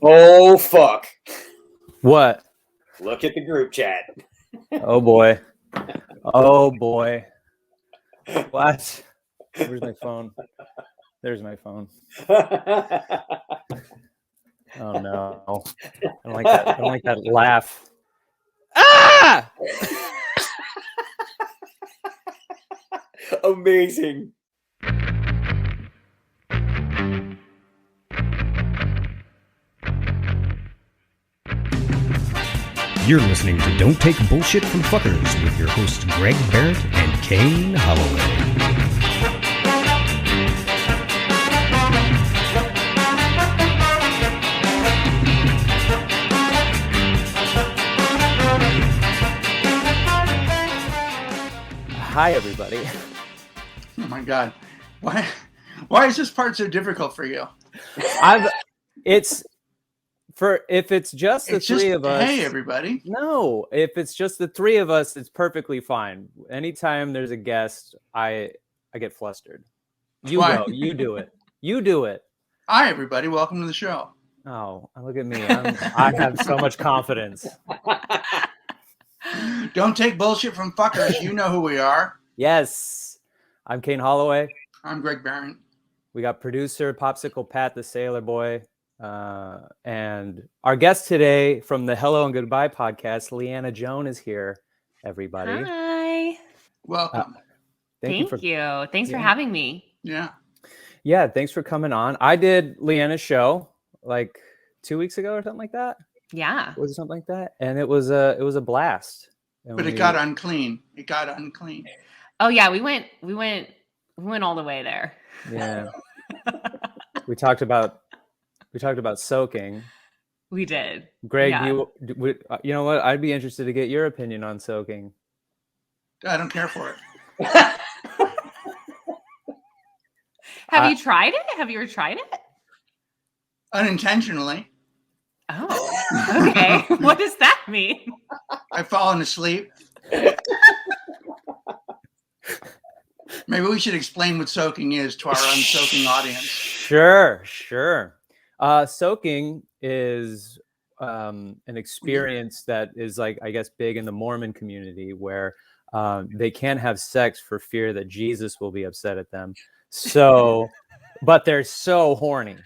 Oh, fuck. What? Look at the group chat. Oh, boy. Oh, boy. What? Where's my phone? There's my phone. Oh, no. I don't like that. I don't like that laugh. Ah! Amazing. You're listening to Don't Take Bullshit from Fuckers with your hosts Greg Behrendt and Kane Holloway. Hi, everybody. Oh my God, why is this part so difficult for you? If it's just the three of us. Hey, everybody. No, if it's just the three of us, it's perfectly fine. Anytime there's a guest, I get flustered. You Why? go. You do it. You do it. Hi, everybody. Welcome to the show. Oh, look at me. I have so much confidence. Don't take bullshit from fuckers. You know who we are. Yes. I'm Kane Holloway. I'm Greg Behrendt. We got producer Popsicle Pat the Sailor Boy. And our guest today from the Hello and Goodbye podcast, Leanna Joan, is here, everybody. Hi. Welcome. Thank you. Thanks for having me. Yeah. Yeah, thanks for coming on. I did Leanna's show like 2 weeks ago or something like that. Yeah. Was it something like that? And it was a blast. But it got unclean. It got unclean. Oh yeah, we went all the way there. Yeah. we talked about soaking. We did. Greg, yeah. you know what? I'd be interested to get your opinion on soaking. I don't care for it. Have you tried it? Have you ever tried it? Unintentionally. Oh, okay. What does that mean? I've fallen asleep. Maybe we should explain what soaking is to our unsoaking audience. Sure. Soaking is an experience that is, like, I guess, big in the Mormon community, where they can't have sex for fear that Jesus will be upset at them. So, but they're so horny.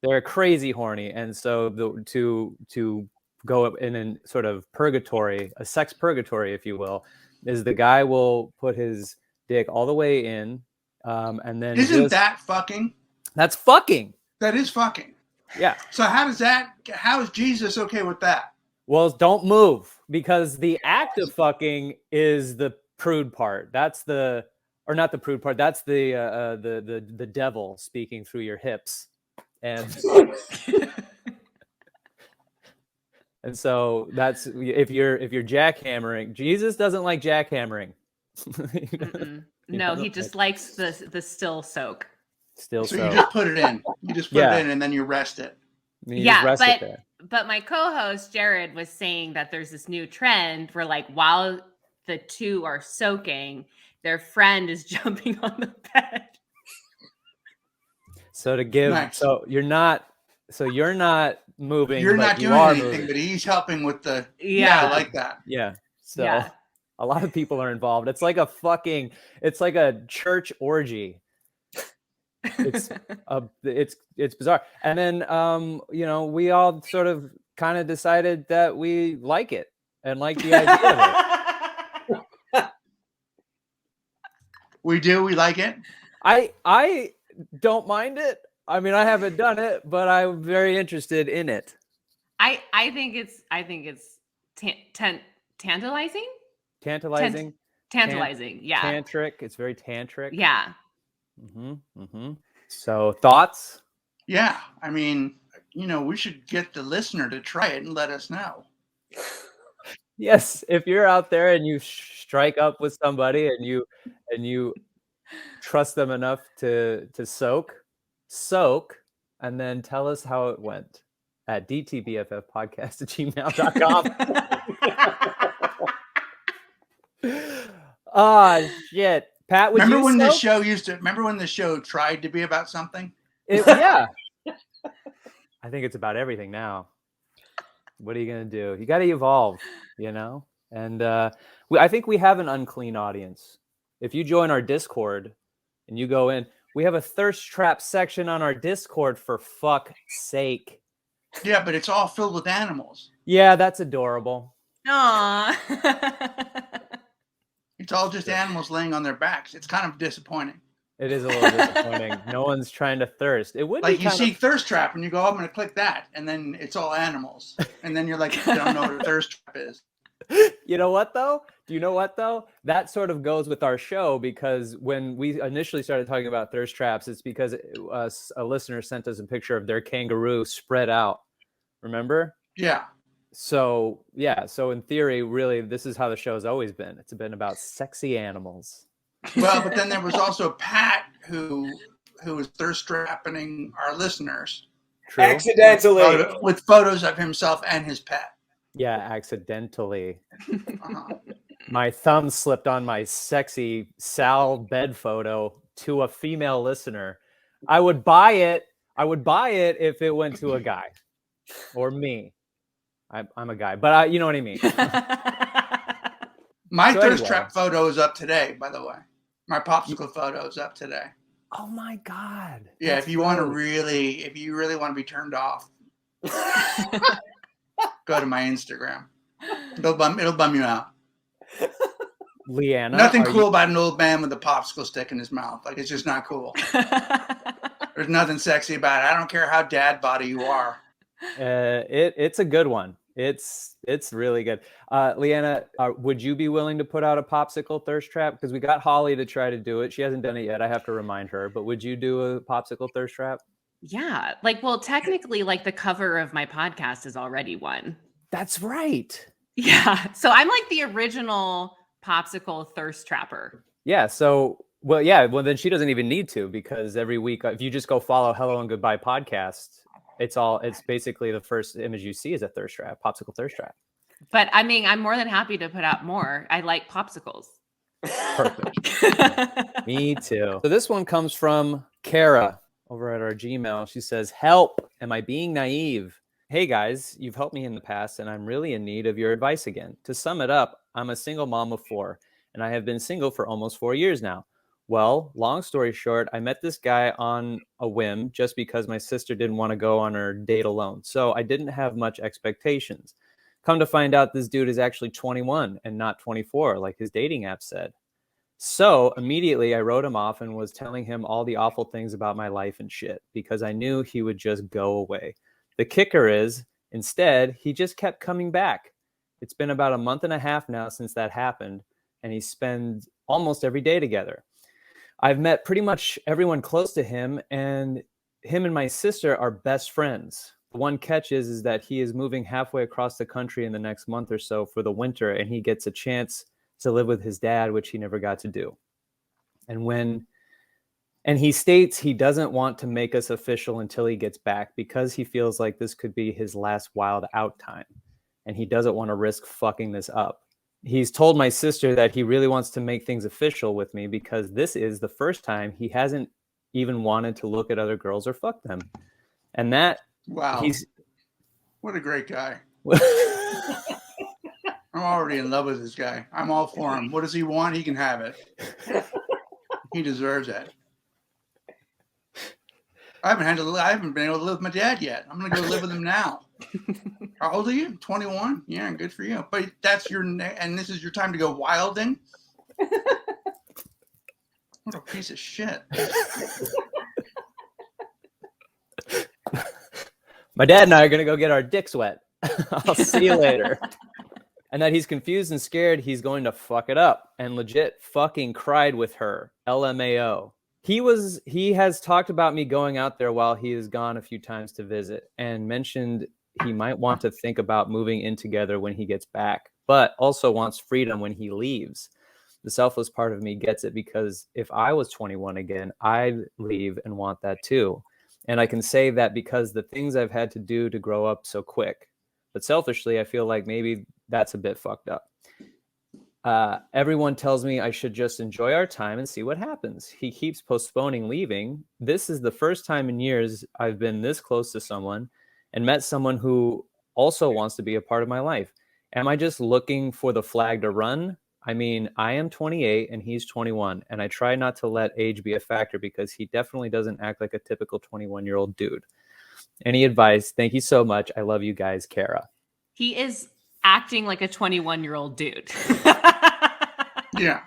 They're crazy horny. And so to go in a sort of purgatory, a sex purgatory, if you will, is the guy will put his dick all the way in. And then that fucking? That's fucking. That is fucking. Yeah. So how is Jesus okay with that? Well, don't move, because the act of fucking is the prude part. That's not the prude part. That's the devil speaking through your hips. And and so that's if you're jackhammering. Jesus doesn't like jackhammering. No, he just likes the still soak. So you just put it in. You just put it in, and then you rest it. But my co-host Jared was saying that there's this new trend where, like, while the two are soaking, their friend is jumping on the bed. So you're not moving. You're not doing anything, moving. but he's helping with the I like that. Yeah. So a lot of people are involved. It's like a church orgy. It's bizarre. And then we all sort of kind of decided that we like it and like the idea of it. We like it. I don't mind it. I mean, I haven't done it, but I'm very interested in it. I think it's tantalizing. Tantalizing. Yeah. Tantric. It's very tantric. Yeah. So thoughts? Yeah. I mean, we should get the listener to try it and let us know. Yes. If you're out there and you strike up with somebody and you trust them enough to soak, and then tell us how it went at DTBFF podcast@gmail.com. Oh, shit. Pat, remember when the show tried to be about something? Yeah. I think it's about everything now. What are you going to do? You got to evolve, you know? And I think we have an unclean audience. If you join our Discord and you go in, we have a thirst trap section on our Discord, for fuck's sake. Yeah, but it's all filled with animals. Yeah, that's adorable. Aww. It's all just animals laying on their backs. It's kind of disappointing. It is a little disappointing. No one's trying to thirst. It would Like be you see thirst trap and you go, I'm going to click that. And then it's all animals. And then you're like, I don't know what a thirst trap is. You know what, though? Do you know what, though? That sort of goes with our show, because when we initially started talking about thirst traps, it's because a listener sent us a picture of their kangaroo spread out. Remember? Yeah. So, yeah. So in theory, really, this is how the show's always been. It's been about sexy animals. Well, but then there was also Pat who was thirst trapping our listeners. True? Accidentally. With photos of himself and his pet. Yeah, accidentally. Uh-huh. My thumb slipped on my sexy Sal bed photo to a female listener. I would buy it. If it went to a guy or me. I'm a guy, but you know what I mean. My So thirst anyway. trap photo is up today, by the way. My popsicle photo is up today. Oh my God. Yeah, That's if you want to dope. if you really want to be turned off, go to my Instagram. It'll bum you out. Leanna. Nothing are cool about an old man with a popsicle stick in his mouth. Like, it's just not cool. There's nothing sexy about it. I don't care how dad body you are. It's a good one. It's really good. Leanna, would you be willing to put out a popsicle thirst trap? Because we got Holly to try to do it. She hasn't done it yet. I have to remind her. But would you do a popsicle thirst trap? Yeah. Like, well, technically, like the cover of my podcast is already one. That's right. Yeah. So I'm like the original popsicle thirst trapper. Yeah. So, well, then she doesn't even need to, because every week, if you just go follow Hello and Goodbye podcast, it's basically the first image you see is a thirst trap, popsicle thirst trap. But I mean, I'm more than happy to put out more. I like popsicles. Perfect. Me too. So this one comes from Kara over at our Gmail. She says, "Help. Am I being naive? Hey guys, you've helped me in the past and I'm really in need of your advice again. To sum it up, I'm a single mom of 4 and I have been single for almost 4 years now. Well, long story short, I met this guy on a whim just because my sister didn't want to go on her date alone. So I didn't have much expectations. Come to find out, this dude is actually 21 and not 24, like his dating app said. So immediately I wrote him off and was telling him all the awful things about my life and shit because I knew he would just go away. The kicker is, instead, he just kept coming back. It's been about a month and a half now since that happened, and he spends almost every day together. I've met pretty much everyone close to him, and him and my sister are best friends. The one catch is that he is moving halfway across the country in the next month or so for the winter, and he gets a chance to live with his dad, which he never got to do. And he states he doesn't want to make us official until he gets back because he feels like this could be his last wild out time, and he doesn't want to risk fucking this up. He's told my sister that he really wants to make things official with me because this is the first time he hasn't even wanted to look at other girls or fuck them. And that, Wow. What a great guy. I'm already in love with this guy. I'm all for him. What does he want? He can have it. He deserves it. I haven't been able to live with my dad yet. I'm going to go live with him now. How old are you? 21? Yeah, good for you. But that's and this is your time to go wilding? What a piece of shit. My dad and I are going to go get our dicks wet. I'll see you later. And that he's confused and scared he's going to fuck it up and legit fucking cried with her. LMAO. He has talked about me going out there while he is gone a few times to visit and mentioned he might want to think about moving in together when he gets back, but also wants freedom when he leaves. The selfless part of me gets it because if I was 21 again, I'd leave and want that too. And I can say that because the things I've had to do to grow up so quick. But selfishly, I feel like maybe that's a bit fucked up. Everyone tells me I should just enjoy our time and see what happens. He keeps postponing leaving. This is the first time in years I've been this close to someone, and met someone who also wants to be a part of my life. Am I just looking for the flag to run? I mean, I am 28 and he's 21, and I try not to let age be a factor because he definitely doesn't act like a typical 21-year-old dude. Any advice? Thank you so much. I love you guys, Kara. He is acting like a 21-year-old dude. Yeah.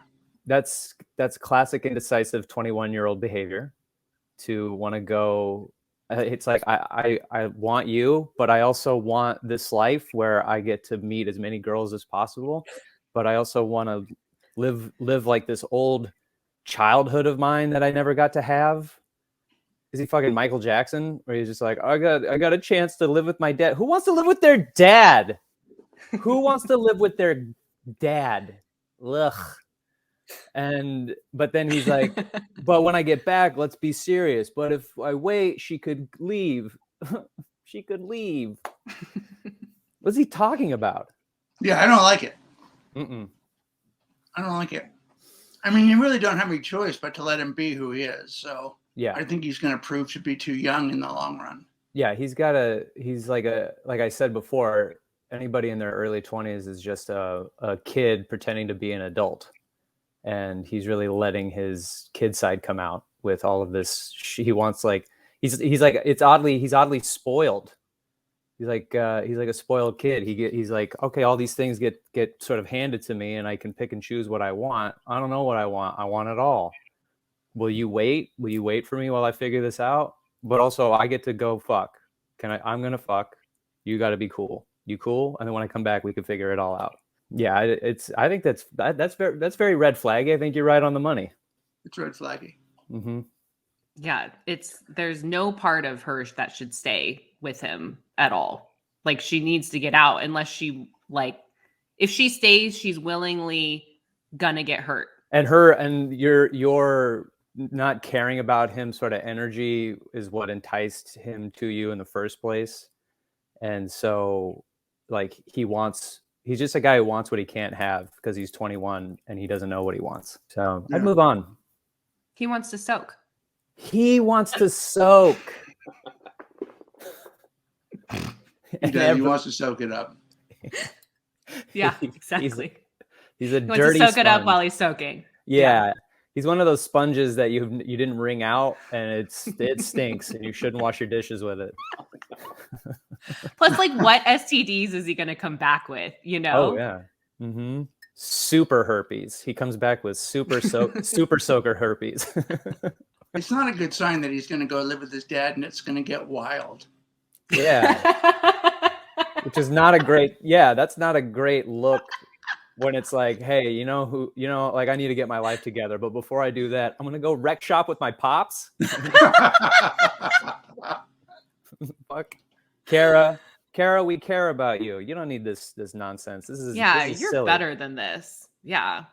That's classic indecisive 21-year-old behavior, to want to go. It's like, I want you, but I also want this life where I get to meet as many girls as possible. But I also want to live like this old childhood of mine that I never got to have. Is he fucking Michael Jackson? Where he's just like, I got a chance to live with my dad. Who wants to live with their dad? Who wants to live with their dad? Ugh. But then he's like, but when I get back, let's be serious. But if I wait, she could leave. She could leave. What's he talking about? Yeah, I don't like it. Mm-mm. I don't like it. I mean, you really don't have any choice but to let him be who he is. So Yeah. I think he's going to prove to be too young in the long run. Yeah, he's like I said before, anybody in their early 20s is just a kid pretending to be an adult. And he's really letting his kid side come out with all of this. He wants, like, he's like, he's oddly spoiled. He's like a spoiled kid. He's like, okay, all these things get sort of handed to me and I can pick and choose what I want. I don't know what I want. I want it all. Will you wait? Will you wait for me while I figure this out? But also I get to go fuck. I'm going to fuck. You got to be cool. You cool? And then when I come back, we can figure it all out. Yeah, I think that's very red flaggy. I think you're right on the money. It's red flaggy. Mm-hmm. Yeah, there's no part of her that should stay with him at all. Like, she needs to get out, unless if she stays, she's willingly gonna get hurt. And your not caring about him sort of energy is what enticed him to you in the first place. And so, like, he's just a guy who wants what he can't have because he's 21 and he doesn't know what he wants. So I'd move on. He wants to soak. He wants to soak. He wants to soak it up. Yeah, exactly. He's a he dirty wants to soak sponge. it up while he's soaking. Yeah. He's one of those sponges that you didn't wring out and it stinks and you shouldn't wash your dishes with it. Plus, like, what STDs is he going to come back with? You know? Oh yeah. Mm-hmm. Super herpes. He comes back with super soaker herpes. It's not a good sign that he's going to go live with his dad and it's going to get wild. Yeah. Which is not a great. Yeah, that's not a great look. When it's like, hey, like, I need to get my life together. But before I do that, I'm going to go wreck shop with my pops. Fuck. Kara, we care about you. You don't need this nonsense. This is you're silly. better than this. Yeah.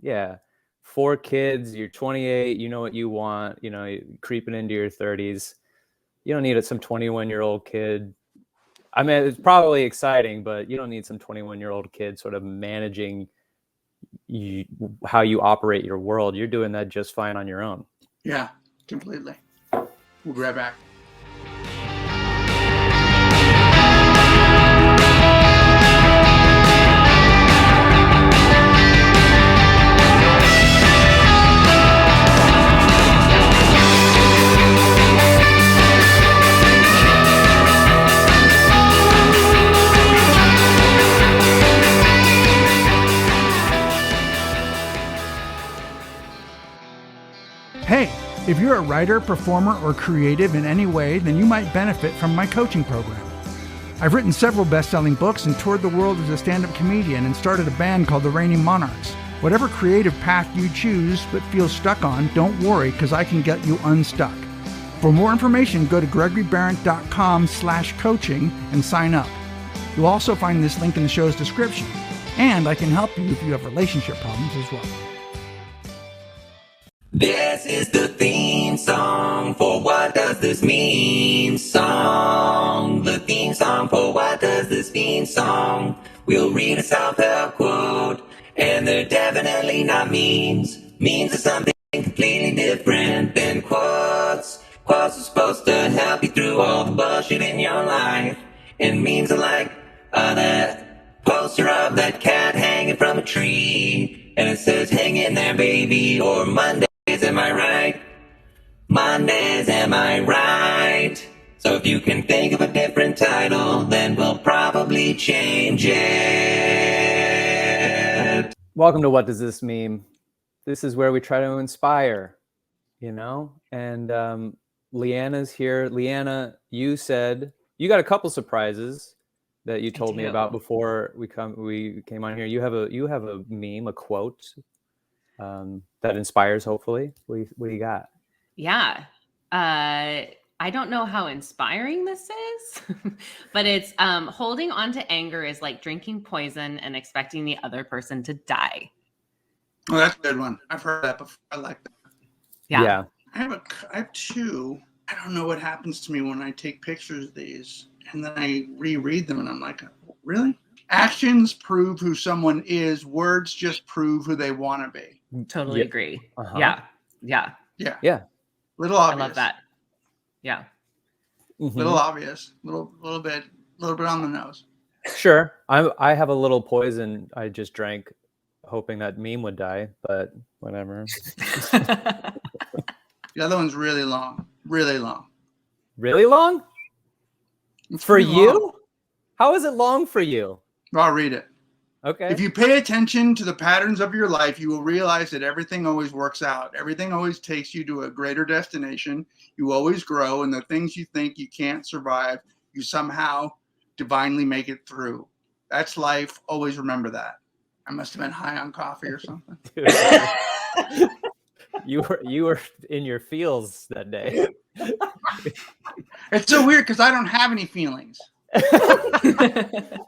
Yeah. 4 kids. You're 28. You know what you want. You're creeping into your 30s. You don't need some 21-year-old kid. I mean, it's probably exciting, but you don't need some 21-year-old kid sort of managing how you operate your world. You're doing that just fine on your own. Yeah, completely. We'll be right back. Hey, if you're a writer, performer, or creative in any way, then you might benefit from my coaching program. I've written several best-selling books and toured the world as a stand-up comedian and started a band called the Reigning Monarchs. Whatever creative path you choose but feel stuck on, don't worry, because I can get you unstuck. For more information, go to GregoryBehrendt.com/coaching and sign up. You'll also find this link in the show's description. And I can help you if you have relationship problems as well. This is the theme song for What Does This Mean song. The theme song for What Does This Mean song. We'll read a self-help quote, and they're definitely not memes. Memes are something completely different than quotes. Quotes are supposed to help you through all the bullshit in your life. And memes are like that poster of that cat hanging from a tree. And it says, hang in there, baby, or Mondays, am I right? Mondays, am I right? So if you can think of a different title, then we'll probably change it. Welcome to What Does This Mean? This is where we try to inspire, you know? And Leanna's here. Leanna, you said you got a couple surprises that you told me about before we came on here. You have a meme, a quote that inspires, hopefully. What do you got? Yeah. I don't know how inspiring this is, but it's holding on to anger is like drinking poison and expecting the other person to die. Oh, that's a good one. I've heard that before. I like that. Yeah. I have two. I don't know what happens to me when I take pictures of these and then I reread them and I'm like, really? Actions prove who someone is. Words just prove who they want to be. Totally agree. Uh-huh. Yeah. Yeah. Little obvious. I love that. Yeah. Mm-hmm. Little obvious. Little bit on the nose. Sure. I have a little poison I just drank, hoping that meme would die, but whatever. The other one's really long. Really long. Really long? It's For pretty you? long. How is it long for you? I'll read it. Okay. If you pay attention to the patterns of your life, you will realize that everything always works out. Everything always takes you to a greater destination. You always grow, and the things you think you can't survive, you somehow divinely make it through. That's life. Always remember that. I must have been high on coffee or something. You were in your feels that day. It's so weird because I don't have any feelings.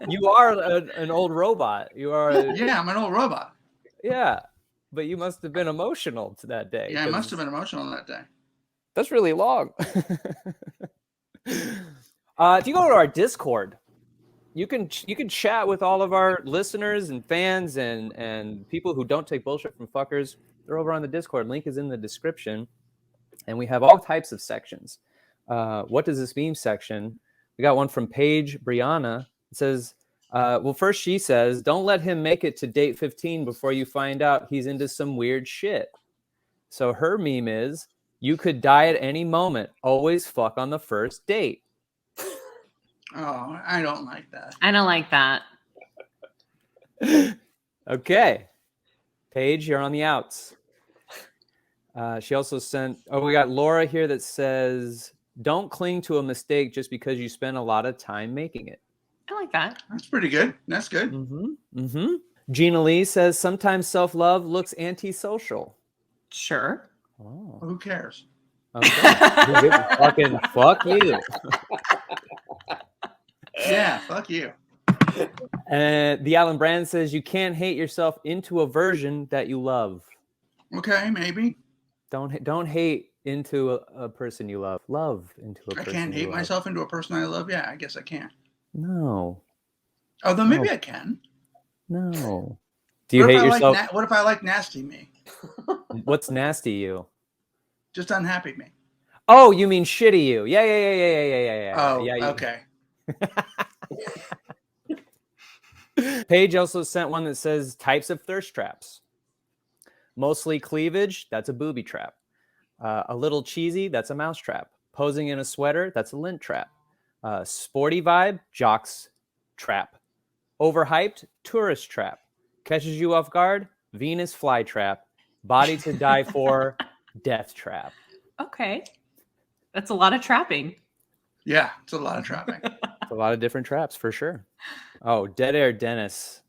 You are an old robot. You are. Yeah, I'm an old robot. Yeah, but you must have been emotional to that day. Yeah, I must have been emotional that day. That's really long. If you go to our Discord, you can chat with all of our listeners and fans and people who don't take bullshit from fuckers. They're over on the Discord. Link is in the description. And we have all types of sections. What does this mean section? We got one from Paige Brianna. It says, well, first she says, don't let him make it to date 15 before you find out he's into some weird shit. So her meme is, you could die at any moment. Always fuck on the first date. Oh, I don't like that. I don't like that. Okay. Paige, you're on the outs. She also sent, we got Laura here that says, don't cling to a mistake just because you spend a lot of time making it. I like that. That's pretty good. That's good. Mm-hmm. Gina Lee says, sometimes self-love looks antisocial. Sure. Oh. Who cares? Okay. Fucking fuck you. Yeah, fuck you. And the Alan Brand says, you can't hate yourself into a version that you love. Okay, maybe. Don't hate into a person you love. Love into a person I can't hate love. myself into a person I love. Yeah, I guess I can. No. Although maybe I can. No. Do you hate yourself? What if I like nasty me? What's nasty you? Just unhappy me. Oh, you mean shitty you? Yeah. Oh, yeah, okay. Paige also sent one that says types of thirst traps. Mostly cleavage, that's a booby trap. A little cheesy, that's a mouse trap. Posing in a sweater, that's a lint trap. Sporty vibe, jocks trap. Overhyped, tourist trap. Catches you off guard, Venus fly trap. Body to die for, death trap. Okay. That's a lot of trapping. Yeah, it's a lot of trapping. A lot of different traps for sure. Oh, Dead Air Dennis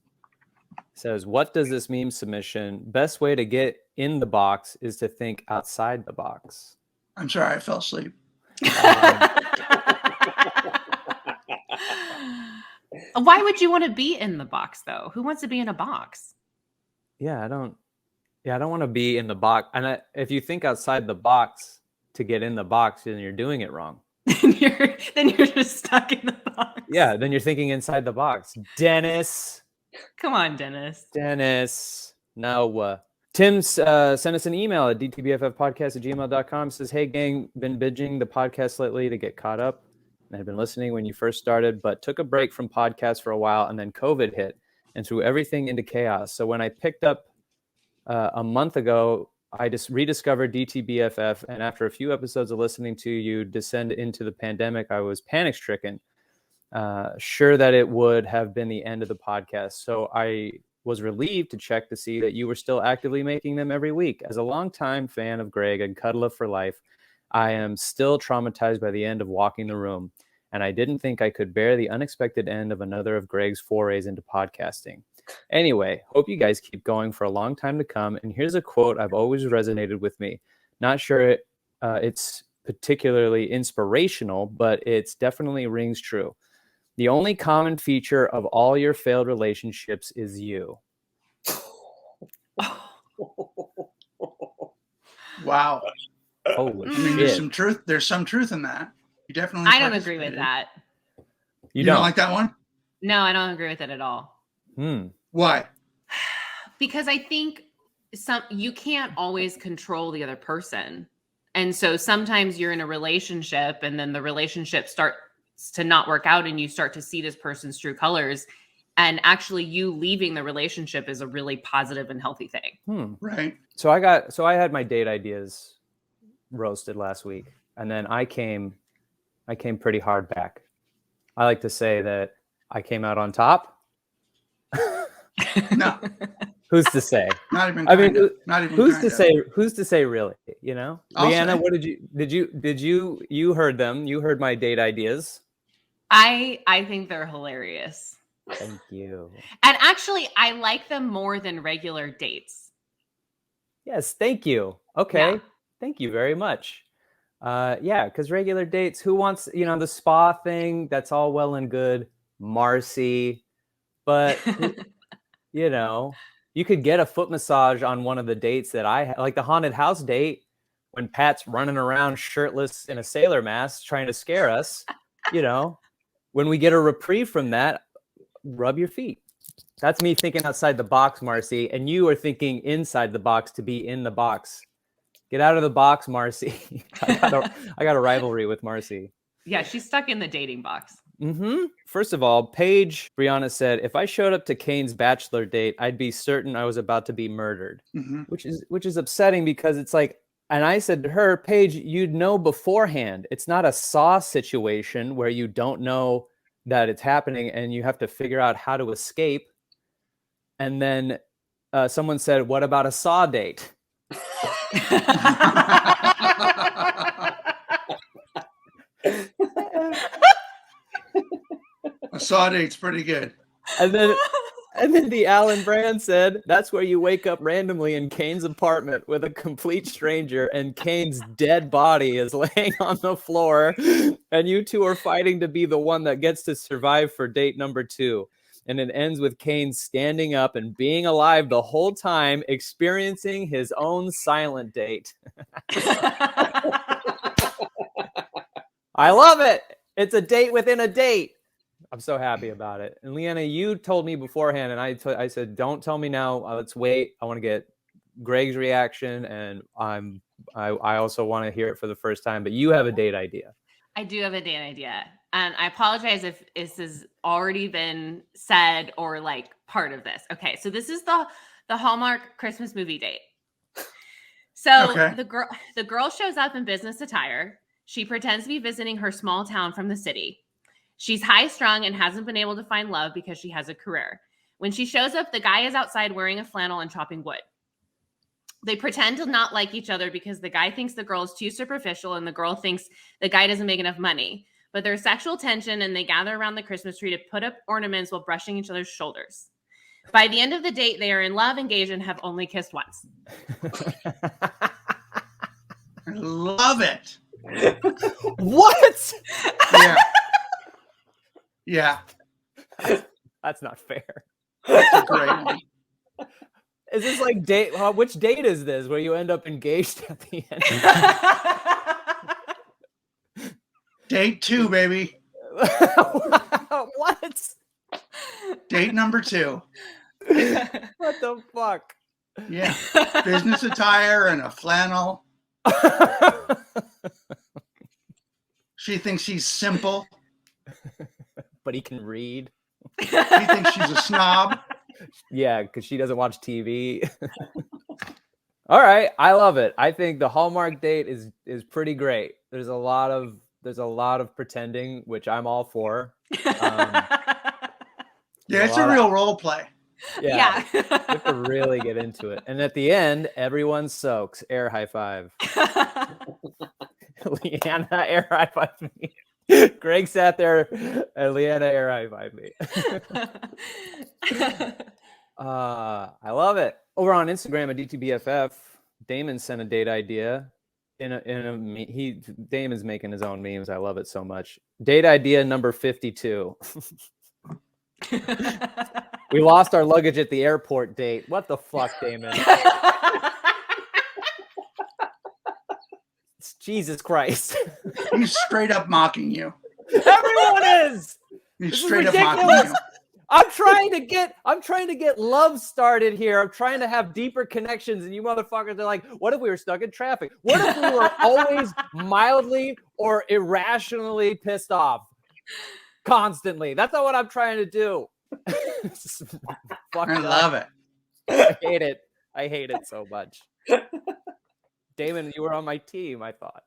says, what does this meme submission? Best way to get in the box is to think outside the box. I'm sorry, I fell asleep. Why would you want to be in the box though? Who wants to be in a box? I don't want to be in the box. And if you think outside the box to get in the box, then you're doing it wrong. then you're just stuck in the box. Yeah, then you're thinking inside the box. Dennis. Come on, Dennis. No. Tim sent us an email at dtbffpodcast@gmail.com. Says, hey, gang, been binging the podcast lately to get caught up. I had been listening when you first started, but took a break from podcasts for a while, and then COVID hit and threw everything into chaos. So when I picked up a month ago, I just rediscovered DTBFF, and after a few episodes of listening to you descend into the pandemic, I was panic-stricken, sure that it would have been the end of the podcast. So I was relieved to check to see that you were still actively making them every week. As a longtime fan of Greg and Cuddler for life, I am still traumatized by the end of Walking the Room, and I didn't think I could bear the unexpected end of another of Greg's forays into podcasting. Anyway, hope you guys keep going for a long time to come. And here's a quote I've always resonated with me. Not sure it's particularly inspirational, but it's definitely rings true. The only common feature of all your failed relationships is you. Wow. Holy I mean, shit. there's some truth in that. You definitely. I don't agree with that. You don't don't like that one? No, I don't agree with it at all. Why? Because I think you can't always control the other person. And so sometimes you're in a relationship and then the relationship starts to not work out and you start to see this person's true colors, and actually you leaving the relationship is a really positive and healthy thing. Right. So I had my date ideas roasted last week, and then I came pretty hard back. I like to say that I came out on top. No. Who's to say? Not even. I mean, not even. Who's to say? Who's to say? Really? You know, Leanna, say. what did you heard them? You heard my date ideas. I think they're hilarious. Thank you. And actually, I like them more than regular dates. Yes, thank you. Okay, Yeah. Thank you very much. Yeah, because regular dates, who wants, the spa thing? That's all well and good, Marcy, but you could get a foot massage on one of the dates that I had, like the haunted house date, when Pat's running around shirtless in a sailor mask trying to scare us. When we get a reprieve from that, rub your feet. That's me thinking outside the box, Marcy, and you are thinking inside the box to be in the box. Get out of the box, Marcy. I got a rivalry with Marcy. Yeah, she's stuck in the dating box. First of all, Paige Brianna said, if I showed up to Kane's bachelor date, I'd be certain I was about to be murdered, which is upsetting because it's like, and I said to her, Paige, you'd know beforehand. It's not a Saw situation where you don't know that it's happening and you have to figure out how to escape. And then someone said, what about a Saw date? A Saw date's pretty good. And then the Alan Brand said, that's where you wake up randomly in Kane's apartment with a complete stranger and Kane's dead body is laying on the floor and you two are fighting to be the one that gets to survive for date number 2. And it ends with Kane standing up and being alive the whole time, experiencing his own silent date. I love it. It's a date within a date. I'm so happy about it. And Leanna, you told me beforehand, and I said, don't tell me now. Let's wait. I want to get Greg's reaction, and I also want to hear it for the first time. But you have a date idea. I do have a date idea, and I apologize if this has already been said or like part of this. Okay, so this is the Hallmark Christmas movie date. So the girl shows up in business attire. She pretends to be visiting her small town from the city. She's high-strung and hasn't been able to find love because she has a career. When she shows up, the guy is outside wearing a flannel and chopping wood. They pretend to not like each other because the guy thinks the girl is too superficial and the girl thinks the guy doesn't make enough money. But there's sexual tension and they gather around the Christmas tree to put up ornaments while brushing each other's shoulders. By the end of the date, they are in love, engaged, and have only kissed once. I love it. What? Yeah. Yeah. That's not fair. That's a great one. Is this like date? Which date is this where you end up engaged at the end? Date 2, baby. What? Date number 2. What the fuck? Yeah. Business attire and a flannel. She thinks she's simple. But he can read. He thinks she's a snob. Yeah, because she doesn't watch TV. All right, I love it. I think the Hallmark date is pretty great. There's a lot of pretending, which I'm all for. Yeah, it's a real role play. Yeah. You have to really get into it. And at the end, everyone soaks. Air high five. Leanna air high five me. Greg sat there and Leanna air high five me. I love it. Over on Instagram at DTBFF, Damon sent a date idea. Damon's making his own memes. I love it so much. Date idea number 52. We lost our luggage at the airport date. What the fuck, Damon? Jesus Christ. He's straight up mocking you. Everyone is. He's straight up mocking you. I'm trying to get love started here. I'm trying to have deeper connections, and you motherfuckers are like, what if we were stuck in traffic? What if we were always mildly or irrationally pissed off? Constantly. That's not what I'm trying to do. I love it. I hate it. I hate it so much. Damon, you were on my team, I thought.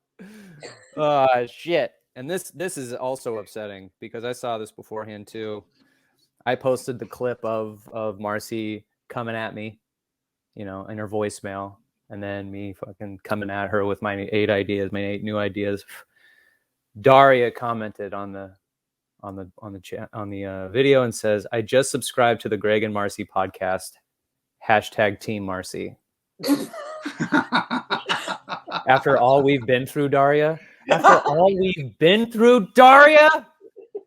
Shit. And this is also upsetting because I saw this beforehand too. I posted the clip of Marcy coming at me, in her voicemail, and then me fucking coming at her with my 8 new ideas. Daria commented on the video and says, "I just subscribed to the Greg and Marcy podcast. # Team Marcy." After all we've been through, Daria.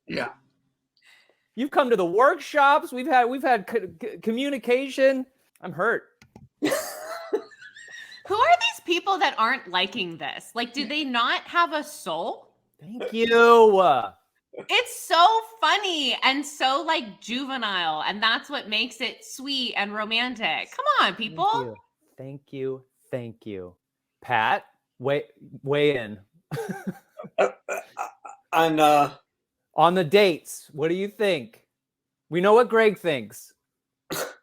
Yeah. You've come to the workshops. We've had communication. I'm hurt. Who are these people that aren't liking this? Like, do they not have a soul? Thank you. It's so funny and so like juvenile, and that's what makes it sweet and romantic. Come on, people. Thank you. Pat, weigh in. On the dates, what do you think? We know what Greg thinks.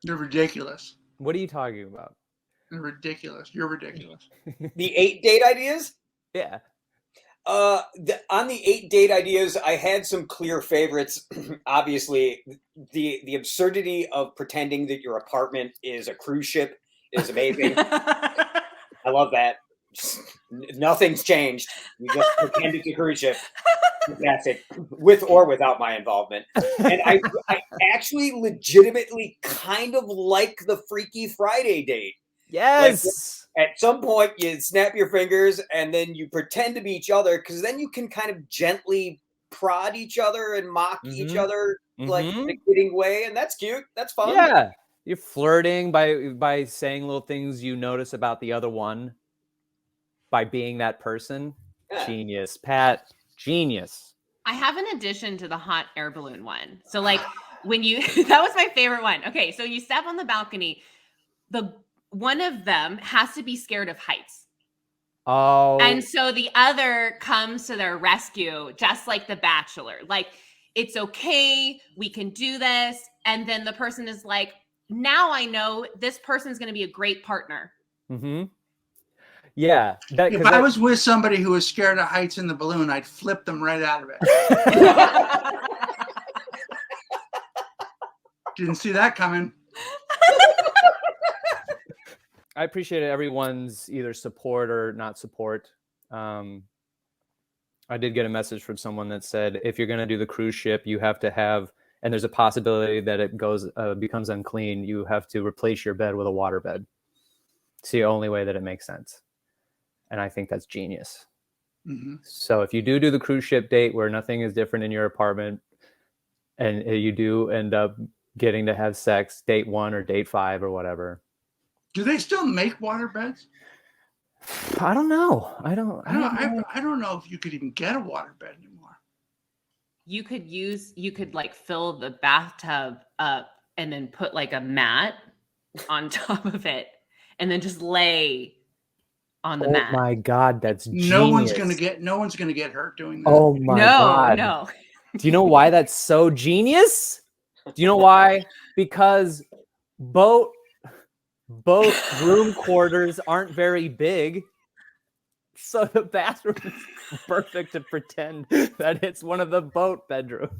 You're ridiculous. What are you talking about? You're ridiculous. You're ridiculous. The 8 date ideas? Yeah. On the 8 date ideas, I had some clear favorites. Obviously, the absurdity of pretending that your apartment is a cruise ship is amazing. I love that. Nothing's changed. You just pretend it's a cruise ship. Fantastic. With or without my involvement. And I actually legitimately kind of like the Freaky Friday date. Yes. Like, at some point, you snap your fingers and then you pretend to be each other, because then you can kind of gently prod each other and mock each other like in a kidding way. And that's cute. That's fun. Yeah. You're flirting by saying little things you notice about the other one. By being that person. Yeah. Genius, Pat. Genius. I have an addition to the hot air balloon one. So like when you, that was my favorite one. Okay. So you step on the balcony. One of them has to be scared of heights. Oh. And so the other comes to their rescue, just like The Bachelor. Like, it's okay. We can do this. And then the person is like, now I know this person's going to be a great partner. Mm-hmm. Yeah. If I was with somebody who was scared of heights in the balloon, I'd flip them right out of it. Didn't see that coming. I appreciate everyone's either support or not support. I did get a message from someone that said, if you're going to do the cruise ship, you have to have, and there's a possibility that it becomes unclean, you have to replace your bed with a water bed. It's the only way that it makes sense. And I think that's genius. Mm-hmm. So if you do the cruise ship date where nothing is different in your apartment and you do end up getting to have sex, date 1 or date 5 or whatever. Do they still make water beds? I don't know. I don't know if you could even get a water bed anymore. You could like fill the bathtub up and then put like a mat on top of it. and then just lay on the Oh mat. my God, that's genius. No one's gonna get hurt doing that. Oh my God. No. Do you know why that's so genius? Do you know why? Because boat room quarters aren't very big. So the bathroom is perfect to pretend that it's one of the boat bedrooms.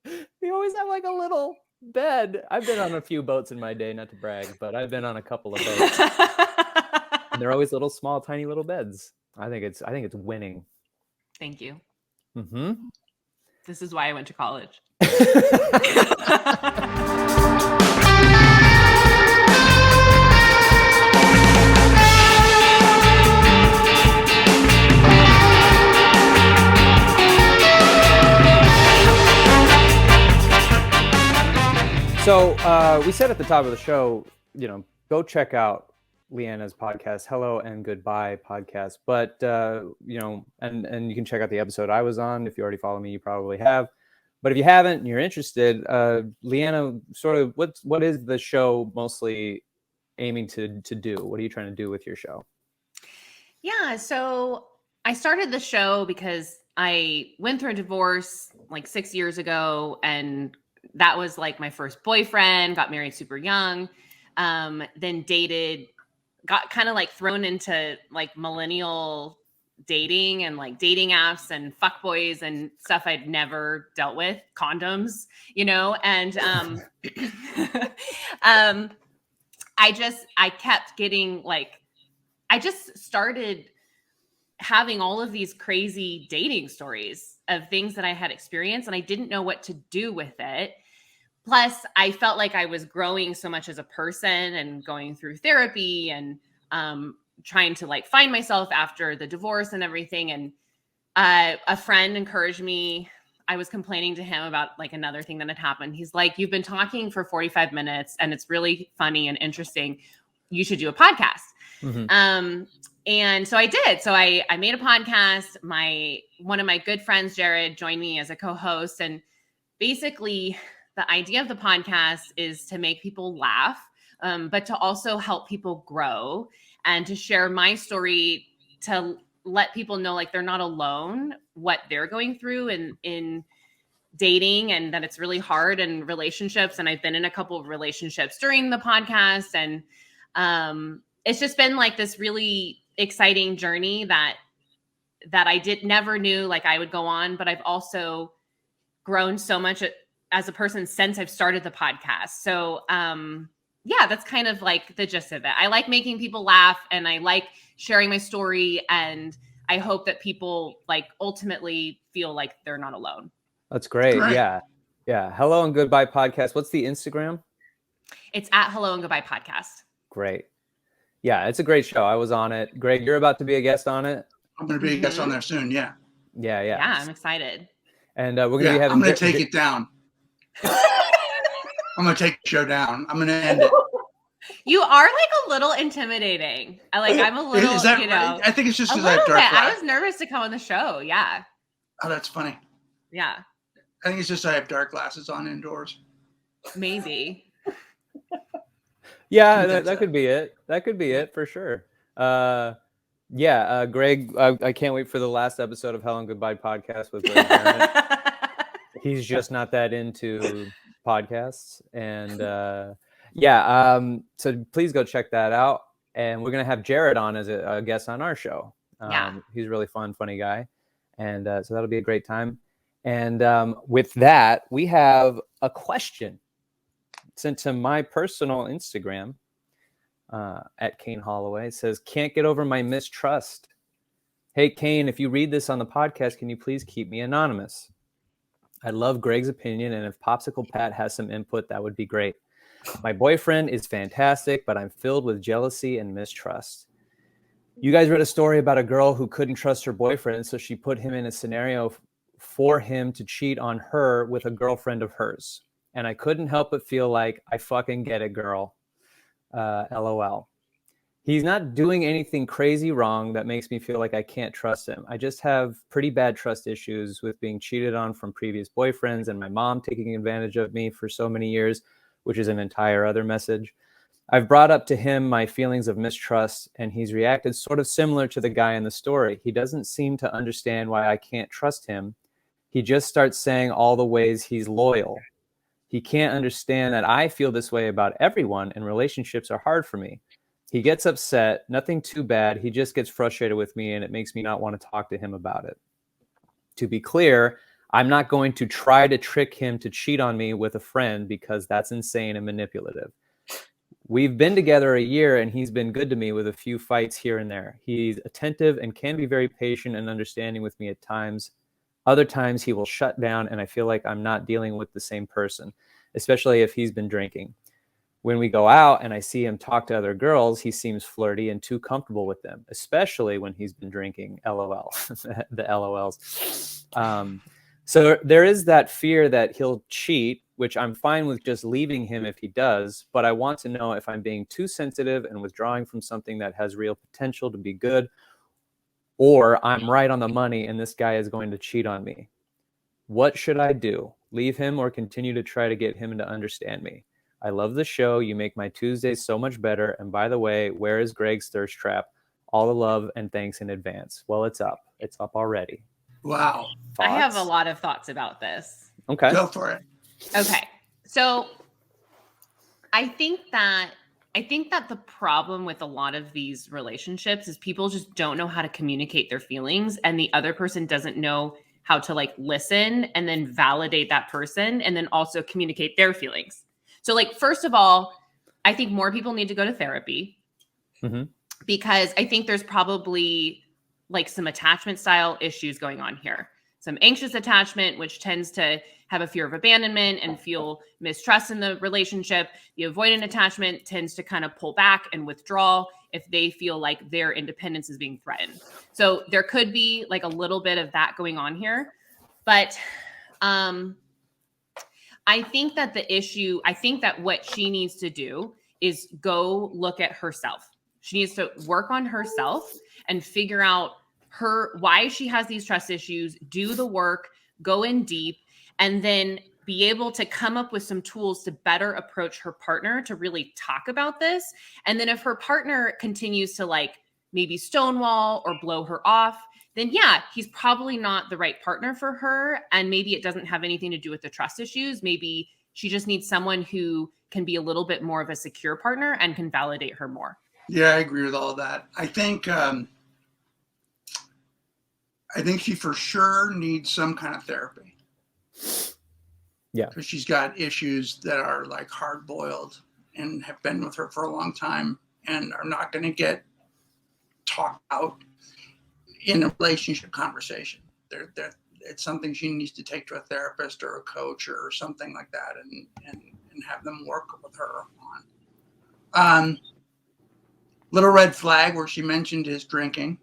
You always have like a little bed. I've been on a few boats in my day, not to brag, but I've been on a couple of boats. And they're always little, small, tiny little beds. I think it's winning. Thank you. Mm-hmm. This is why I went to college. So we said at the top of the show, go check out Leanna's podcast, Hello and Goodbye podcast. But, and you can check out the episode I was on. If you already follow me, you probably have. But if you haven't and you're interested, Leanna, sort of what is the show mostly aiming to do? What are you trying to do with your show? Yeah, so I started the show because I went through a divorce like 6 years ago, and that was like my first boyfriend, got married super young, then dated, got kind of like thrown into like millennial dating and like dating apps and fuckboys and stuff I'd never dealt with, condoms, and I kept getting like, I just started having all of these crazy dating stories of things that I had experienced, and I didn't know what to do with it. Plus, I felt like I was growing so much as a person and going through therapy and trying to like find myself after the divorce and everything. And a friend encouraged me. I was complaining to him about like another thing that had happened. He's like, "You've been talking for 45 minutes and it's really funny and interesting. You should do a podcast." Mm-hmm. And so I did. So I made a podcast. One of my good friends, Jared, joined me as a co-host. And basically the idea of the podcast is to make people laugh, but to also help people grow and to share my story, to let people know like they're not alone, what they're going through in dating, and that it's really hard in relationships. And I've been in a couple of relationships during the podcast. And it's just been like this really exciting journey that I never knew like I would go on, but I've also grown so much as a person since I've started the podcast. So, that's kind of like the gist of it. I like making people laugh and I like sharing my story, and I hope that people like ultimately feel like they're not alone. That's great. Yeah. Hello and Goodbye podcast. What's the Instagram? It's at Hello and Goodbye podcast. Great. Yeah, it's a great show. I was on it. Greg, you're about to be a guest on it. I'm going to be a guest on there soon. Yeah. Yeah, I'm excited. And we're going to be having. I'm going to take it down. I'm going to take the show down. I'm going to end it. You are like a little intimidating. I'm a little. Is that right? I think it's just because I have dark glasses. I was nervous to come on the show. Yeah. Oh, that's funny. Yeah. I think it's just I have dark glasses on indoors. Maybe. Yeah, that could be it. That could be it for sure. Greg, I can't wait for the last episode of Hello and Goodbye podcast with Greg Behrendt. He's just not that into podcasts. And so please go check that out. And we're going to have Jared on as a guest on our show. He's a really funny guy. And so that'll be a great time. And with that, we have a question sent to my personal Instagram at Kane Holloway. It says, "Can't get over my mistrust. Hey, Kane, if you read this on the podcast, can you please keep me anonymous? I love Greg's opinion, and if Popsicle Pat has some input, that would be great. My boyfriend is fantastic, but I'm filled with jealousy and mistrust. You guys read a story about a girl who couldn't trust her boyfriend, so she put him in a scenario for him to cheat on her with a girlfriend of hers. And I couldn't help but feel like, I fucking get it, girl. LOL. He's not doing anything crazy wrong that makes me feel like I can't trust him. I just have pretty bad trust issues with being cheated on from previous boyfriends and my mom taking advantage of me for so many years, which is an entire other message. I've brought up to him my feelings of mistrust, and he's reacted sort of similar to the guy in the story. He doesn't seem to understand why I can't trust him. He just starts saying all the ways he's loyal. He can't understand that I feel this way about everyone, and relationships are hard for me. He gets upset, nothing too bad. He just gets frustrated with me, and it makes me not want to talk to him about it. To be clear, I'm not going to try to trick him to cheat on me with a friend because that's insane and manipulative. We've been together a year, and he's been good to me with a few fights here and there. He's attentive and can be very patient and understanding with me at times. Other times he will shut down, and I feel like I'm not dealing with the same person, especially if he's been drinking. When we go out and I see him talk to other girls, he seems flirty and too comfortable with them, especially when he's been drinking. LOL. The LOLs. So there is that fear that he'll cheat, which I'm fine with just leaving him if he does, but I want to know if I'm being too sensitive and withdrawing from something that has real potential to be good, or I'm right on the money and this guy is going to cheat on me. What should I do? Leave him or continue to try to get him to understand me? I love the show. You make my Tuesdays so much better. And by the way, where is Greg's thirst trap? All the love and thanks in advance. Well, it's up. It's up already. Wow. I have a Thoughts? lot of thoughts about this. Okay. Go for it. Okay. So I think that the problem with a lot of these relationships is people just don't know how to communicate their feelings, and the other person doesn't know how to like listen and then validate that person and then also communicate their feelings. So like, first of all, I think more people need to go to therapy because I think there's probably like some attachment style issues going on here. Some anxious attachment, which tends to have a fear of abandonment and feel mistrust in the relationship. The avoidant attachment tends to kind of pull back and withdraw if they feel like their independence is being threatened. So there could be like a little bit of that going on here. But I think that what she needs to do is go look at herself. She needs to work on herself and figure out why she has these trust issues, do the work, go in deep, and then be able to come up with some tools to better approach her partner to really talk about this. And then if her partner continues to like maybe stonewall or blow her off, then yeah, he's probably not the right partner for her. And maybe it doesn't have anything to do with the trust issues. Maybe she just needs someone who can be a little bit more of a secure partner and can validate her more. Yeah, I agree with all that. I think she for sure needs some kind of therapy. Yeah. Because she's got issues that are like hard boiled and have been with her for a long time and are not going to get talked out in a relationship conversation. It's something she needs to take to a therapist or a coach or something like that and have them work with her on. Little red flag where she mentioned his drinking.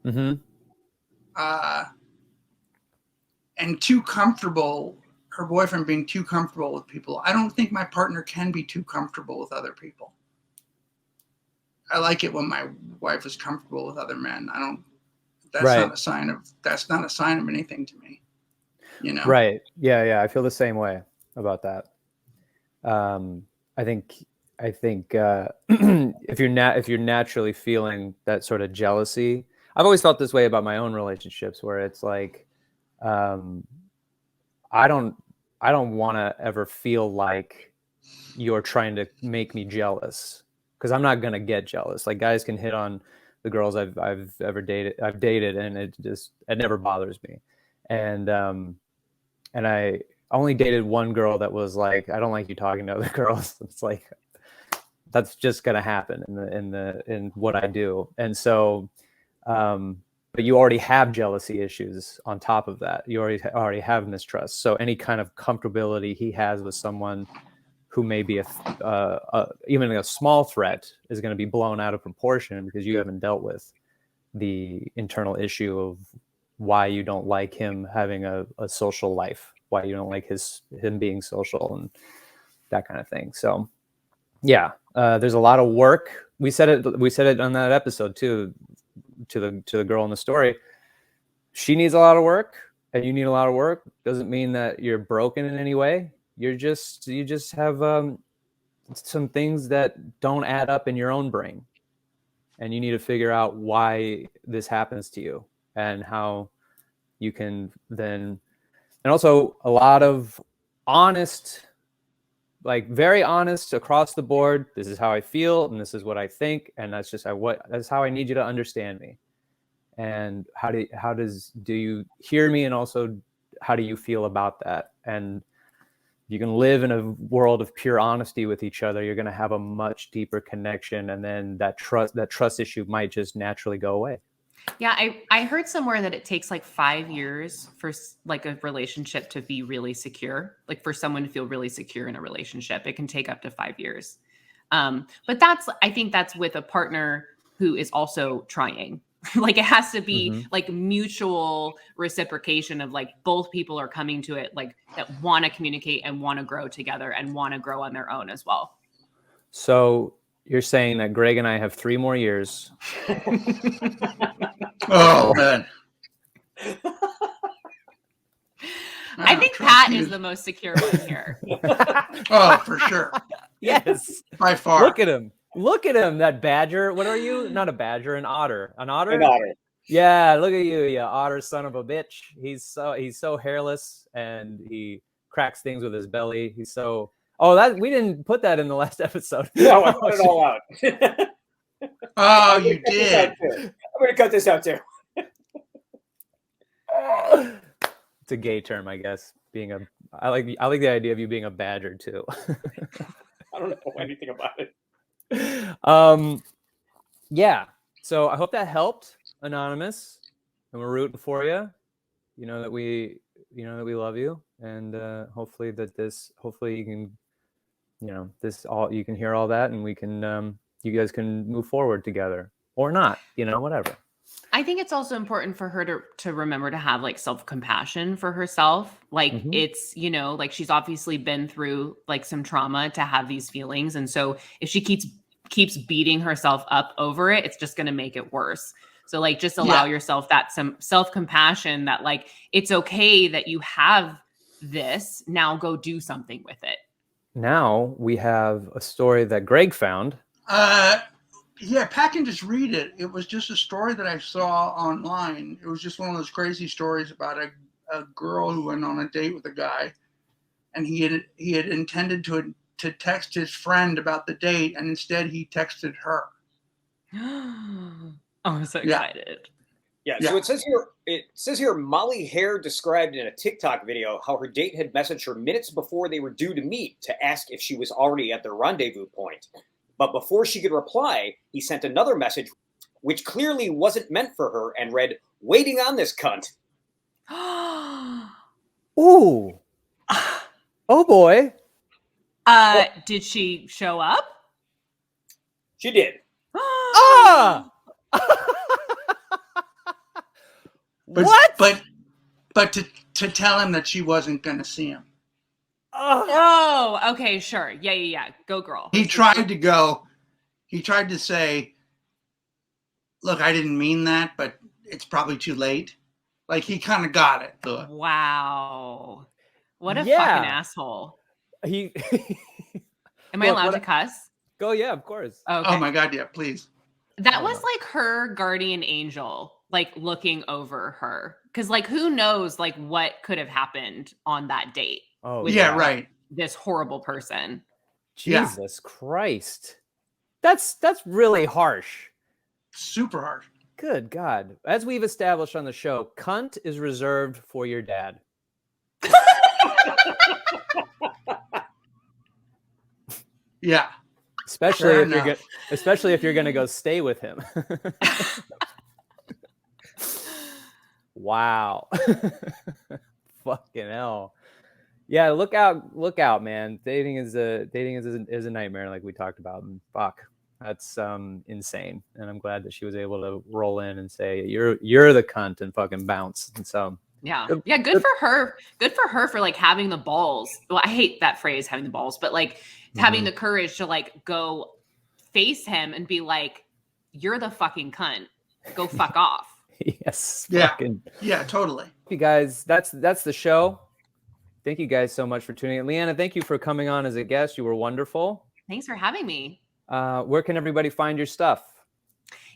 Mm-hmm. And too comfortable, her boyfriend being too comfortable with people. I don't think my partner can be too comfortable with other people. I like it when my wife is comfortable with other men. That's not a sign of anything to me. You know? Right. Yeah. I feel the same way about that. I think if you're naturally feeling that sort of jealousy, I've always felt this way about my own relationships where it's like, I don't want to ever feel like you're trying to make me jealous, because I'm not going to get jealous. Like, guys can hit on the girls I've dated, and it never bothers me. And I only dated one girl that was like, I don't like you talking to other girls. It's like, that's just going to happen in what I do. And so, but you already have jealousy issues on top of that. You already have mistrust. So any kind of comfortability he has with someone who may be even a small threat is going to be blown out of proportion because you haven't dealt with the internal issue of why you don't like him having a social life, why you don't like him being social and that kind of thing. So yeah, there's a lot of work. We said it on that episode too, to the girl in the story. She needs a lot of work and you need a lot of work. Doesn't mean that you're broken in any way. You just have some things that don't add up in your own brain, and you need to figure out why this happens to you and how you can then, and also a lot of honest, like very honest across the board. This is how I feel and this is what I think, and that's just that's how I need you to understand me. And do you hear me, and also how do you feel about that? And you can live in a world of pure honesty with each other, you're going to have a much deeper connection, and then that trust issue might just naturally go away. Yeah, I heard somewhere that it takes like 5 years for like a relationship to be really secure, like for someone to feel really secure in a relationship. It can take up to 5 years. But I think that's with a partner who is also trying. Like it has to be like mutual reciprocation of like both people are coming to it, like that want to communicate and want to grow together and want to grow on their own as well. So you're saying that Greg and I have 3 more years. Oh, man. I think Pat is the most secure one here. Oh, for sure. Yes. By far. Look at him. Look at him, that badger. What are you? Not a badger, an otter. An otter? An otter. Yeah, look at you, you otter son of a bitch. He's so hairless, and he cracks things with his belly. He's so... Oh, that we didn't put that in the last episode. No, I put it all out. Oh, you did. I'm going to cut this out too. It's a gay term, I guess. I like the idea of you being a badger too. I don't know anything about it. Yeah. So I hope that helped, Anonymous, and we're rooting for you. You know that we love you, and hopefully you can, you can hear all that, and we can, you guys can move forward together or not, whatever. I think it's also important for her to remember to have like self-compassion for herself. Like it's, like she's obviously been through like some trauma to have these feelings. And so if she keeps beating herself up over it, it's just going to make it worse. So like, just allow yourself that some self-compassion that like, it's okay that you have this, now go do something with it. Now we have a story that Greg found. Yeah, Pat can just read it. It was just a story that I saw online. It was just one of those crazy stories about a girl who went on a date with a guy, and he had intended to text his friend about the date, and instead he texted her. Oh, I'm so excited. Yeah. So it says here Molly Hare described in a TikTok video how her date had messaged her minutes before they were due to meet to ask if she was already at their rendezvous point. But before she could reply, he sent another message, which clearly wasn't meant for her, and read, "Waiting on this cunt." Ooh. Oh, boy. Did she show up? She did. Ah! What? But to tell him that she wasn't going to see him. Oh, okay, sure. Yeah. Go girl. He tried to say, look, I didn't mean that, but it's probably too late. Like he kind of got it. Wow. What a fucking asshole. Am I allowed to cuss? Go, yeah, of course. Okay. Oh my God, yeah, please. That was like her guardian angel, like looking over her. Because like who knows like what could have happened on that date. Oh, yeah, right. This horrible person. Jesus Christ. That's really harsh. Super harsh. Good God. As we've established on the show, cunt is reserved for your dad. Yeah. Especially if you're gonna go stay with him. Wow. Fucking hell. Yeah, look out, man. Dating is a nightmare, like we talked about. And fuck, that's insane. And I'm glad that she was able to roll in and say, "You're the cunt," and fucking bounce. And so good for her. Good for her for like having the balls. Well, I hate that phrase, having the balls, but like having the courage to like go face him and be like, "You're the fucking cunt. Go fuck off." Yes. Yeah. Yeah, totally. You guys, that's the show. Thank you guys so much for tuning in. Leanna, thank you for coming on as a guest. You were wonderful. Thanks for having me. Where can everybody find your stuff?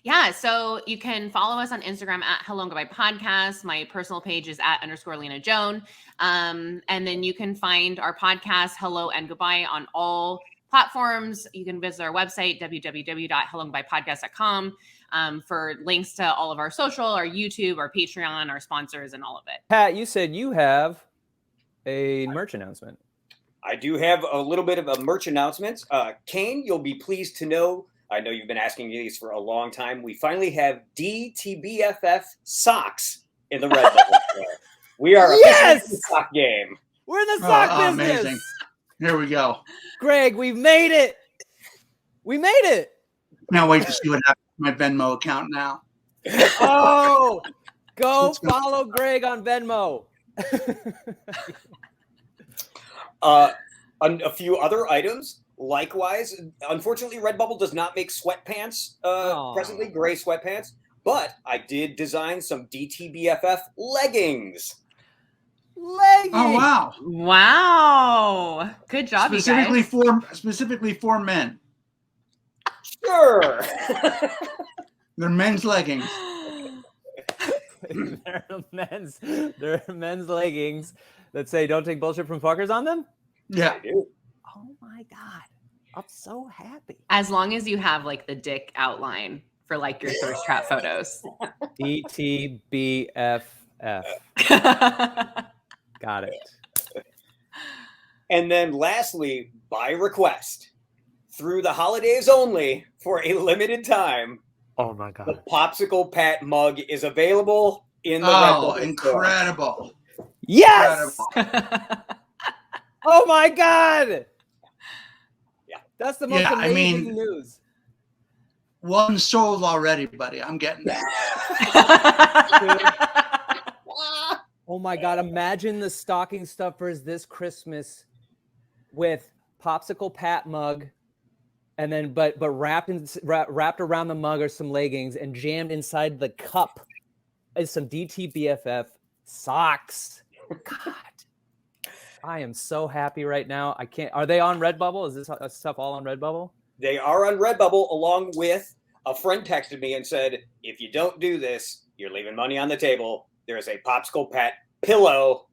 Yeah, so you can follow us on Instagram at Hello and Goodbye Podcast. My personal page is at _Leanna Joan. And then you can find our podcast, Hello and Goodbye, on all platforms. You can visit our website, www.helloandgoodbyepodcast.com, for links to all of our social, our YouTube, our Patreon, our sponsors, and all of it. Pat, you said you have a merch announcement. I do have a little bit of a merch announcement. Kane, you'll be pleased to know, I know you've been asking me these for a long time. We finally have DTBFF socks in the RedBubble store. We are officially in the sock game. We're in the sock business. Amazing. Here we go. Greg, we've made it. We made it. Now wait to see what happens to my Venmo account now. Oh, go follow Greg on Venmo. A few other items. Likewise, unfortunately, RedBubble does not make sweatpants presently, gray sweatpants. But I did design some DTBFF leggings. Leggings. Oh wow! Wow. Good job, you guys. Specifically for men. Sure. They're men's leggings. They're men's leggings that say "Don't take bullshit from fuckers" on them. Yeah. Oh my god, I'm so happy. As long as you have like the dick outline for like your thirst trap photos. DTBFF. Got it. And then lastly, by request, through the holidays only, for a limited time, Oh my god. the Popsicle Pat mug is available in the RedBubble store. Incredible. Yes. Incredible. Oh my god. Yeah. That's the most amazing news. One sold already, buddy. I'm getting that. Oh my god, imagine the stocking stuffers this Christmas with Popsicle Pat mug, and then but wrapped around the mug are some leggings, and jammed inside the cup is some DTBFF socks. God. I am so happy right now. I can't. Are they on RedBubble? Is this stuff all on RedBubble? They are on RedBubble, along with a friend texted me and said, if you don't do this, you're leaving money on the table. There's a Popsicle Pat pillow.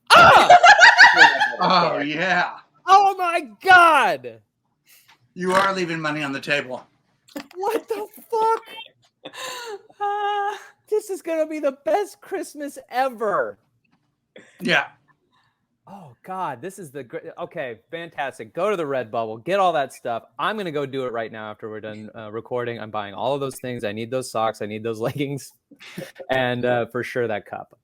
Ah! Oh yeah. Oh my god! You are leaving money on the table. What the fuck? This is gonna be the best Christmas ever. Yeah. Oh god, this is the great. Okay, fantastic. Go to the RedBubble, get all that stuff. I'm gonna go do it right now after we're done recording. I'm buying all of those things. I need those socks. I need those leggings, and for sure that cup.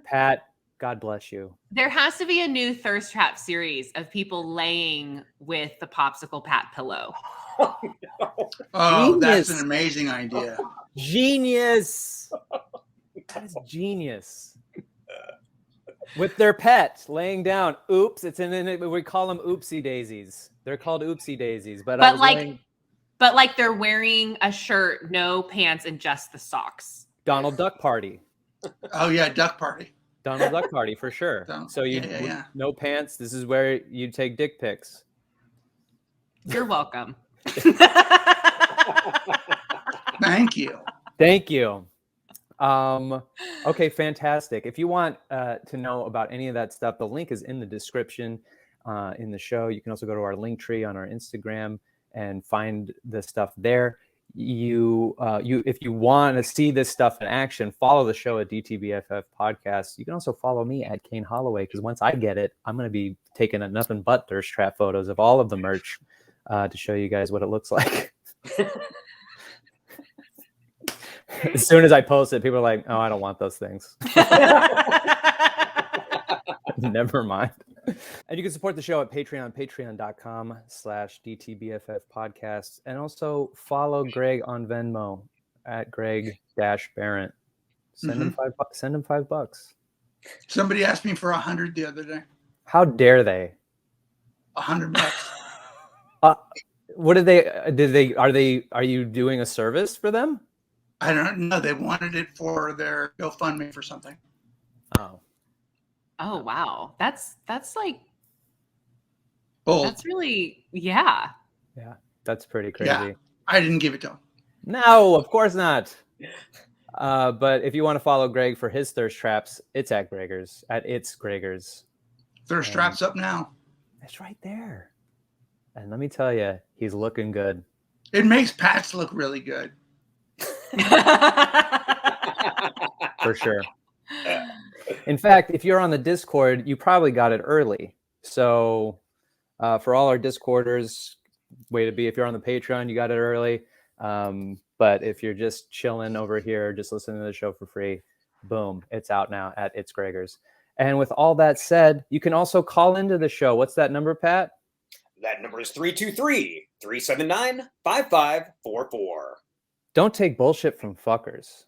Pat, God bless you. There has to be a new thirst trap series of people laying with the Popsicle Pat pillow. Oh, that's Genius. an amazing idea. Genius. That is genius. With their pet laying down. Oops, it's in it. We call them oopsie daisies. They're called oopsie daisies. But like they're wearing a shirt, no pants, and just the socks. Donald Duck Party. Oh yeah, duck party. Donald Duck Party for sure. So you no pants. This is where you take dick pics. You're welcome. Thank you. Thank you. Okay, fantastic. If you want to know about any of that stuff, the link is in the description in the show. You can also go to our link tree on our Instagram and find the stuff there. If you want to see this stuff in action, follow the show at DTBFF Podcast. You can also follow me at Kane Holloway, because once I get it, I'm going to be taking nothing but thirst trap photos of all of the merch to show you guys what it looks like. As soon as I post it, people are like, oh, I don't want those things. Never mind. And you can support the show at patreon.com/DTBFF podcast. And also follow Greg on Venmo at Greg-Behrendt. Send him $5. Somebody asked me for 100 the other day. How dare they? $100. What are you doing a service for them? I don't know. They wanted it for their GoFundMe for something. Oh. Oh wow, that's like Bold. That's really, yeah. Yeah, that's pretty crazy. Yeah, I didn't give it to him. No, of course not. But if you want to follow Greg for his thirst traps, it's at Gregor's, at It's Gregor's. Thirst traps up now. It's right there. And let me tell you, he's looking good. It makes Pat's look really good. For sure. In fact, if you're on the Discord, you probably got it early. So for all our Discorders, way to be. If you're on the Patreon, you got it early. But if you're just chilling over here, just listening to the show for free, boom, it's out now at It's Gregor's. And with all that said, you can also call into the show. What's that number, Pat? That number is 323-379-5544. Don't take bullshit from fuckers.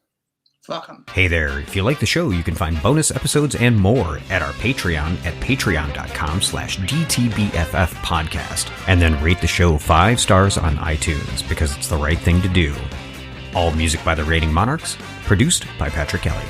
Fuck them. Hey there, if you like the show, you can find bonus episodes and more at our Patreon at patreon.com/DTBFF podcast. And then rate the show 5 stars on iTunes because it's the right thing to do. All music by the Rating Monarchs, produced by Patrick Kelly.